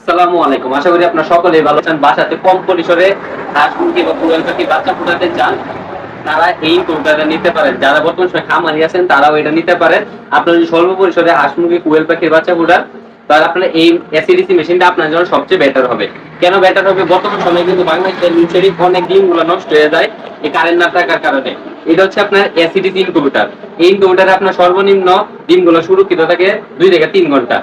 আসসালামু আলাইকুম। আশা করি আপনারা সকলেই ভালো আছেন। বাসাতে কম পরিসরে হাঁস মুরগি বা কোয়েল পাখি বাচ্চা ফোটাতে চান, তারা এই কৌটাটা নিতে পারেন। যারা বর্তমান সময় খামারি আছেন তারাও এটা নিতে পারেন। আপনারা যদি স্বল্প পরিসরে হাঁস মুরগি কোয়েল পাখির বাচ্চা ফোটান, তাহলে আপনার এই এসিডিসি মেশিনটা আপনার জন্য সবচেয়ে বেটার হবে। কেন বেটার হবে? বর্তমান সময়ে কিন্তু বাংলাদেশের লোডশেডিং অনেক ডিমগুলো নষ্ট হয়ে যায় এই কারেন্ট না থাকার কারণে। এটা হচ্ছে আপনার এসিডিসি ইনকিউবেটর। এই ইনকিউবেটরে আপনার সর্বনিম্ন ডিমগুলো সুরক্ষিত থাকে 2 থেকে 3 ঘন্টা।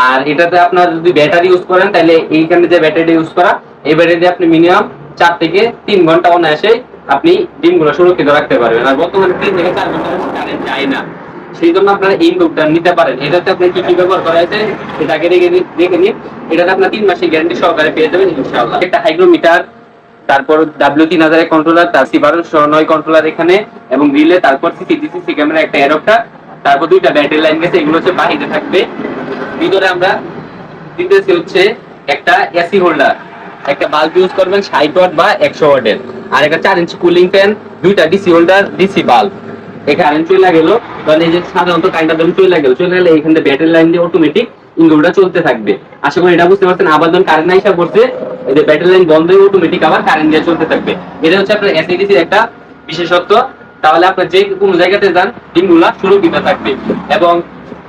আর এটাতে আপনার যদি ব্যাটারি ইউজ করেন, তাহলে এইখানে যে ব্যাটারি ইউজ করা, এই ব্যাটারি আপনি মিনিমাম 4 থেকে 3 ঘন্টা অনায়াসে আপনি ডিমগুলো সুরক্ষিত রাখতে পারবেন। আর বর্তমানে 3 থেকে 4 ঘন্টা কারেন্ট যায় না, সেই জন্য আপনারা এই ইনকিউবেটর নিতে পারেন। এটাতে আপনি কি কি ব্যবহার করা হয়েছে এটাকে দেখে নিন। এটাতে আপনার 3 মাসের গ্যারান্টি সহকারে পেয়ে যাবেন ইনশাআল্লাহ। একটা হাইগ্রোমিটার, তারপর W3000 কন্ট্রোলার, তার C1209 কন্ট্রোলার এখানে এবং রিলে, তারপর সিসি ক্যামেরা একটা অ্যাডাপ্টার, তারপর 2টা ব্যাটারি লাইন গেছে, এগুলো হচ্ছে বাহিরে থাকবে। ভিতরে আমরা দিতেছি হচ্ছে একটা এসি হোল্ডার, একটা বাল্ব ইউজ করবেন 60 ওয়াট বা 100 ওয়াটের, আর একটা 4 ইঞ্চি কুলিং ফ্যান, 2টা ডিসি হোল্ডার, ডিসি বাল্ব। এখানে চলে গেল, তাহলে এই যে সাধারণত কারেন্টটা যখন চলে গেলে এখান থেকে ব্যাটারি লাইন দিয়ে অটোমেটিক ইনভার্টার চলতে থাকবে। আশা করি এটা বুঝতে পারছেন। আবার যখন কারেন্ট আইসা পড়ছে, এই যে ব্যাটারি লাইন বন্ধ হয়ে অটোমেটিক আবার কারেন্ট দিয়ে চলতে থাকবে। এটা হচ্ছে আপনার এসিডিসির একটা বিশেষত্ব। তাহলে আপনার যে কোনো জায়গাতে যান, ডিমগুলা সুরক্ষিত থাকবে। এবং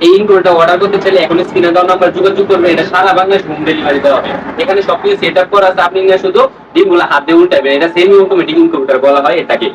এই ইনকিউবেটরটা অর্ডার করতে চাইলে এখন স্ক্রিনে দেওয়া নাম্বার যোগাযোগ করবে। এটা সারা বাংলাদেশ হোম ডেলিভারি দেওয়া হবে। এখানে সবকিছু সেট আপ করা আছে, আপনি শুধু ডিমগুলা হাত দিয়ে উল্টাবেন। এটা সেমি অটোমেটিক ইনকিউবেটর বলা হয় এটাকে।